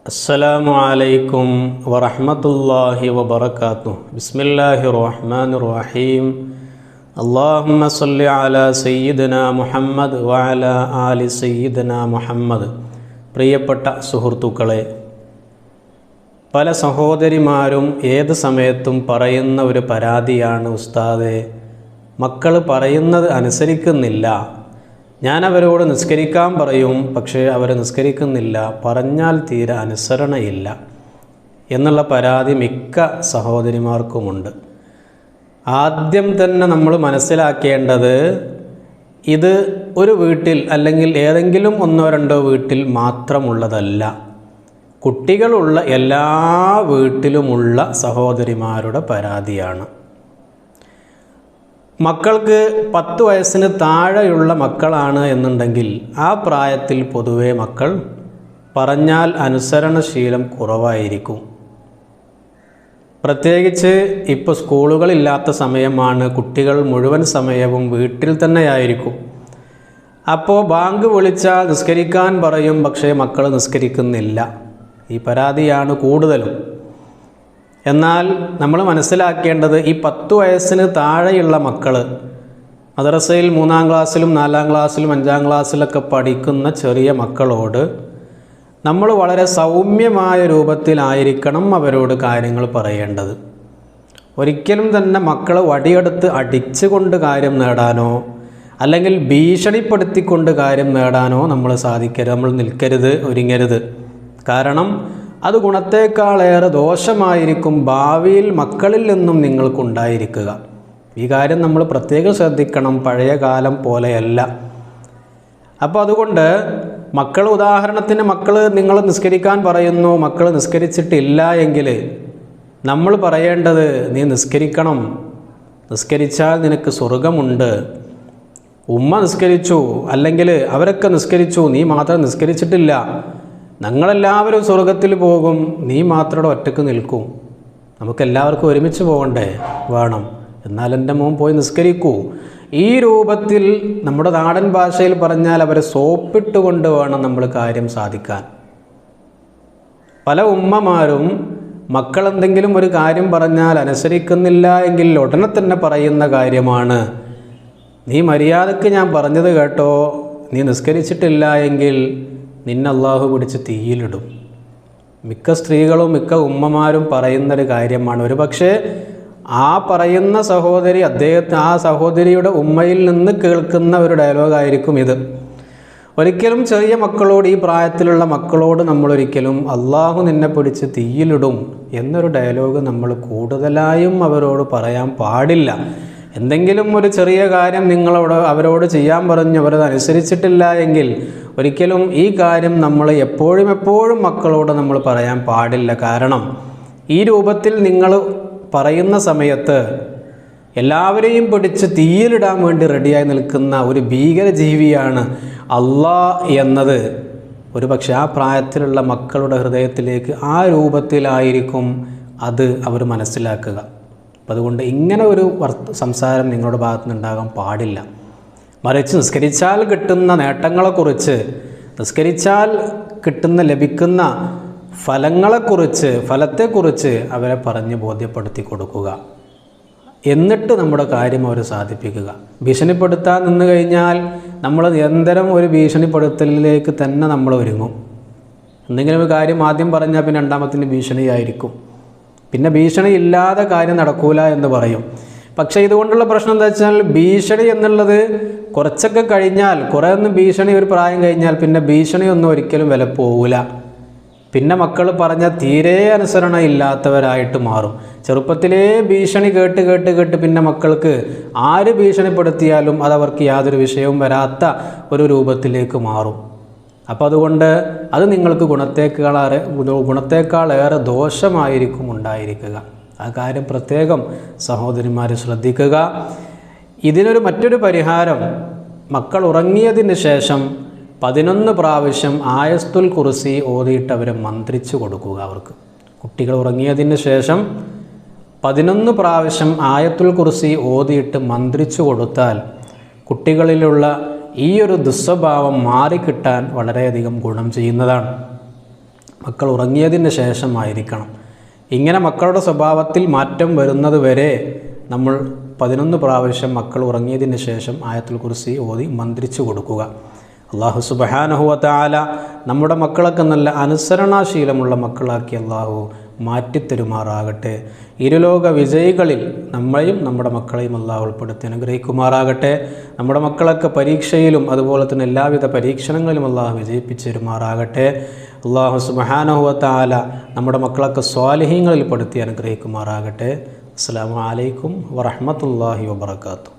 അസ്സലാമു അലൈക്കും വറഹ്മത്തുള്ളാഹി വബറകാതുഹു. ബിസ്മില്ലാഹിർ റഹ്മാനിർ റഹീം. അല്ലാഹുമ്മ സ്വല്ലി അലാ സയ്യിദിനാ മുഹമ്മദ് വഅലാ ആലി സയ്യിദിനാ മുഹമ്മദ്. പ്രിയപ്പെട്ട സുഹൃത്തുക്കളെ, പല സഹോദരിമാരും ഏത് സമയത്തും പറയുന്ന ഒരു പരാതിയാണ്, ഉസ്താദേ, മക്കൾ പറയുന്നത് അനുസരിക്കുന്നില്ല. ഞാൻ അവരോട് നിസ്കരിക്കാൻ പറയും, പക്ഷേ അവർ നിസ്കരിക്കുന്നില്ല, പറഞ്ഞാൽ തീരെ അനുസരണയില്ല എന്നുള്ള പരാതി മിക്ക സഹോദരിമാർക്കുമുണ്ട്. ആദ്യം തന്നെ നമ്മൾ മനസ്സിലാക്കേണ്ടത്, ഇത് ഒരു വീട്ടിൽ അല്ലെങ്കിൽ ഏതെങ്കിലും ഒന്നോ രണ്ടോ വീട്ടിൽ മാത്രമുള്ളതല്ല. കുട്ടികളുള്ള എല്ലാ വീട്ടിലുമുള്ള സഹോദരിമാരുടെ പരാതിയാണ്. മക്കൾക്ക് 10 വയസ്സിന് താഴെയുള്ള മക്കളാണ് എന്നുണ്ടെങ്കിൽ ആ പ്രായത്തിൽ പൊതുവെ മക്കൾ പറഞ്ഞാൽ അനുസരണശീലം കുറവായിരിക്കും. പ്രത്യേകിച്ച് ഇപ്പോൾ സ്കൂളുകളില്ലാത്ത സമയമാണ്, കുട്ടികൾ മുഴുവൻ സമയവും വീട്ടിൽ തന്നെയായിരിക്കും. അപ്പോൾ ബാങ്ക് വിളിച്ചാൽ നിസ്കരിക്കാൻ പറയും, പക്ഷേ മക്കൾ നിസ്കരിക്കുന്നില്ല. ഈ പരാതിയാണ് കൂടുതലും. എന്നാൽ നമ്മൾ മനസ്സിലാക്കേണ്ടത്, ഈ 10 വയസ്സിന് താഴെയുള്ള മക്കൾ മദ്രസയിൽ 3-ാം ക്ലാസ്സിലും 4-ാം ക്ലാസ്സിലും 5-ാം ക്ലാസ്സിലൊക്കെ പഠിക്കുന്ന ചെറിയ മക്കളോട് നമ്മൾ വളരെ സൗമ്യമായ രൂപത്തിലായിരിക്കണം അവരോട് കാര്യങ്ങൾ പറയേണ്ടത്. ഒരിക്കലും തന്നെ മക്കളെ വടിയെടുത്ത് അടിച്ചുകൊണ്ട് കാര്യം നേടാനോ അല്ലെങ്കിൽ ഭീഷണിപ്പെടുത്തിക്കൊണ്ട് കാര്യം നേടാനോ നമ്മൾ നിൽക്കരുത്, ഒരുങ്ങരുത്. കാരണം അത് ഗുണത്തേക്കാളേറെ ദോഷമായിരിക്കും ഭാവിയിൽ മക്കളിൽ നിന്നും നിങ്ങൾക്കുണ്ടായിരിക്കുക. ഈ കാര്യം നമ്മൾ പ്രത്യേകം ശ്രദ്ധിക്കണം. പഴയ കാലം പോലെയല്ല. അപ്പോൾ അതുകൊണ്ട് ഉദാഹരണത്തിന് നിങ്ങൾ നിസ്കരിക്കാൻ പറയുന്നു, മക്കൾ നിസ്കരിച്ചിട്ടില്ല എങ്കിൽ നമ്മൾ പറയേണ്ടത്, നീ നിസ്കരിക്കണം, നിസ്കരിച്ചാൽ നിനക്ക് സ്വർഗമുണ്ട്. ഉമ്മ നിസ്കരിച്ചു, അല്ലെങ്കിൽ അവരൊക്കെ നിസ്കരിച്ചു, നീ മാത്രം നിസ്കരിച്ചിട്ടില്ല, ഞങ്ങളെല്ലാവരും സ്വർഗത്തിൽ പോകും, നീ മാത്രം ഒറ്റക്ക് നിൽക്കും. നമുക്കെല്ലാവർക്കും ഒരുമിച്ച് പോകണ്ടേ? വേണം. എന്നാൽ എൻ്റെ മോൻ പോയി നിസ്കരിക്കൂ. ഈ രൂപത്തിൽ നമ്മുടെ നാടൻ ഭാഷയിൽ പറഞ്ഞാൽ അവരെ സോപ്പിട്ടുകൊണ്ട് വേണം നമ്മൾ കാര്യം സാധിക്കാൻ. പല ഉമ്മമാരും മക്കളെന്തെങ്കിലും ഒരു കാര്യം പറഞ്ഞാൽ അനുസരിക്കുന്നില്ല എങ്കിൽ ഉടനെ തന്നെ പറയുന്ന കാര്യമാണ്, നീ മര്യാദക്ക് ഞാൻ പറഞ്ഞത് കേട്ടോ, നീ നിസ്കരിച്ചിട്ടില്ല എങ്കിൽ നിന്നെ അള്ളാഹു പിടിച്ച് തീയിലിടും. മിക്ക സ്ത്രീകളും മിക്ക ഉമ്മമാരും പറയുന്നൊരു കാര്യമാണ്. ഒരു പക്ഷേ ആ പറയുന്ന സഹോദരി ആ സഹോദരിയുടെ ഉമ്മയിൽ നിന്ന് കേൾക്കുന്ന ഒരു ഡയലോഗായിരിക്കും ഇത്. ഒരിക്കലും ചെറിയ മക്കളോട്, ഈ പ്രായത്തിലുള്ള മക്കളോട് നമ്മളൊരിക്കലും അള്ളാഹു നിന്നെ പിടിച്ച് തീയിലിടും എന്നൊരു ഡയലോഗ് നമ്മൾ കൂടുതലായും അവരോട് പറയാൻ പാടില്ല. എന്തെങ്കിലും ഒരു ചെറിയ കാര്യം അവരോട് ചെയ്യാൻ പറഞ്ഞു അവരത് അനുസരിച്ചിട്ടില്ല എങ്കിൽ ഒരിക്കലും ഈ കാര്യം നമ്മൾ എപ്പോഴും മക്കളോട് നമ്മൾ പറയാൻ പാടില്ല. കാരണം ഈ രൂപത്തിൽ നിങ്ങൾ പറയുന്ന സമയത്ത് എല്ലാവരെയും പിടിച്ച് തീയിലിടാൻ വേണ്ടി റെഡിയായി നിൽക്കുന്ന ഒരു ഭീകരജീവിയാണ് അള്ളാഹ് എന്നത് ഒരു പക്ഷേ ആ പ്രായത്തിലുള്ള മക്കളുടെ ഹൃദയത്തിലേക്ക് ആ രൂപത്തിലായിരിക്കും അത് അവർ മനസ്സിലാക്കുക. അപ്പം അതുകൊണ്ട് ഇങ്ങനെ ഒരു സംസാരം നിങ്ങളുടെ ഭാഗത്തു നിന്നുണ്ടാകാൻ പാടില്ല. മറിച്ച് നിസ്കരിച്ചാൽ കിട്ടുന്ന നേട്ടങ്ങളെക്കുറിച്ച്, നിസ്കരിച്ചാൽ ലഭിക്കുന്ന ഫലത്തെക്കുറിച്ച് അവരെ പറഞ്ഞ് ബോധ്യപ്പെടുത്തി കൊടുക്കുക. എന്നിട്ട് നമ്മുടെ കാര്യം അവർ സാധിപ്പിക്കുക. ഭീഷണിപ്പെടുത്താൻ നിന്ന് കഴിഞ്ഞാൽ നമ്മൾ നിരന്തരം ഒരു ഭീഷണിപ്പെടുത്തലിലേക്ക് തന്നെ നമ്മൾ ഒരുങ്ങും. എന്തെങ്കിലും ഒരു കാര്യം ആദ്യം പറഞ്ഞാൽ പിന്നെ രണ്ടാമത്തിന് ഭീഷണിയായിരിക്കും. പിന്നെ ഭീഷണി ഇല്ലാതെ കാര്യം നടക്കൂല എന്ന് പറയും. പക്ഷേ ഇതുകൊണ്ടുള്ള പ്രശ്നം എന്താ വെച്ചാൽ, ഭീഷണി എന്നുള്ളത് കുറച്ചൊക്കെ കഴിഞ്ഞാൽ, കുറേ ഒന്നും ഭീഷണി ഒരു പ്രായം കഴിഞ്ഞാൽ പിന്നെ ഭീഷണിയൊന്നും ഒരിക്കലും വില പോവില്ല. പിന്നെ മക്കൾ പറഞ്ഞാൽ തീരെ അനുസരണ ഇല്ലാത്തവരായിട്ട് മാറും. ചെറുപ്പത്തിലേ ഭീഷണി കേട്ട് പിന്നെ മക്കൾക്ക് ആര് ഭീഷണിപ്പെടുത്തിയാലും അതവർക്ക് യാതൊരു വിഷയവും വരാത്ത ഒരു രൂപത്തിലേക്ക് മാറും. അപ്പോൾ അതുകൊണ്ട് അത് നിങ്ങൾക്ക് ഗുണത്തേക്കാളേറെ ദോഷമായിരിക്കും ഉണ്ടായിരിക്കുക. ആ കാര്യം പ്രത്യേകം സഹോദരിമാർ ശ്രദ്ധിക്കുക. ഇതിനൊരു മറ്റൊരു പരിഹാരം, മക്കൾ ഉറങ്ങിയതിന് ശേഷം 11 പ്രാവശ്യം ആയത്തുൽ കുർസി ഓതിയിട്ട് അവരെ മന്ത്രിച്ചു കൊടുക്കുക. അവർക്ക് കുട്ടികൾ ഉറങ്ങിയതിന് ശേഷം 11 പ്രാവശ്യം ആയത്തുൽ കുർസി ഓതിയിട്ട് മന്ത്രിച്ചു കൊടുത്താൽ കുട്ടികളിലുള്ള ഈ ഒരു ദുസ്വഭാവം മാറിക്കിട്ടാൻ വളരെയധികം ഗുണം ചെയ്യുന്നതാണ്. മക്കൾ ഉറങ്ങിയതിന് ശേഷമായിരിക്കണം. ഇങ്ങനെ മക്കളുടെ സ്വഭാവത്തിൽ മാറ്റം വരുന്നത് വരെ നമ്മൾ 11 പ്രാവശ്യം മക്കൾ ഉറങ്ങിയതിന് ശേഷം ആയത്തുൽ കുർസി ഓതി മന്ത്രിച്ചു കൊടുക്കുക. അല്ലാഹു സുബ്ഹാനഹു വ തആല നമ്മുടെ മക്കളൊക്കെ നല്ല അനുസരണാശീലമുള്ള മക്കളാക്കി അല്ലാഹു മാറ്റിത്തരുമാറാകട്ടെ. ഇരുലോക വിജയികളിൽ നമ്മളെയും നമ്മുടെ മക്കളെയും അല്ലാഹു ഉൾപ്പെടുത്തി അനുഗ്രഹിക്കുമാറാകട്ടെ. നമ്മുടെ മക്കളൊക്കെ പരീക്ഷയിലും അതുപോലെ തന്നെ എല്ലാവിധ പരീക്ഷണങ്ങളിലും അല്ലാഹു വിജയിപ്പിച്ചു തരുമാറാകട്ടെ. അല്ലാഹു സുബ്ഹാനഹു വ തആല നമ്മുടെ മക്കളൊക്കെ സ്വാലിഹീങ്ങളിൽ പെടുത്തി അനുഗ്രഹിക്കുമാറാകട്ടെ. അസ്സലാമു അലൈക്കും വറഹ്മത്തുള്ളാഹി വബറകാതുഹു.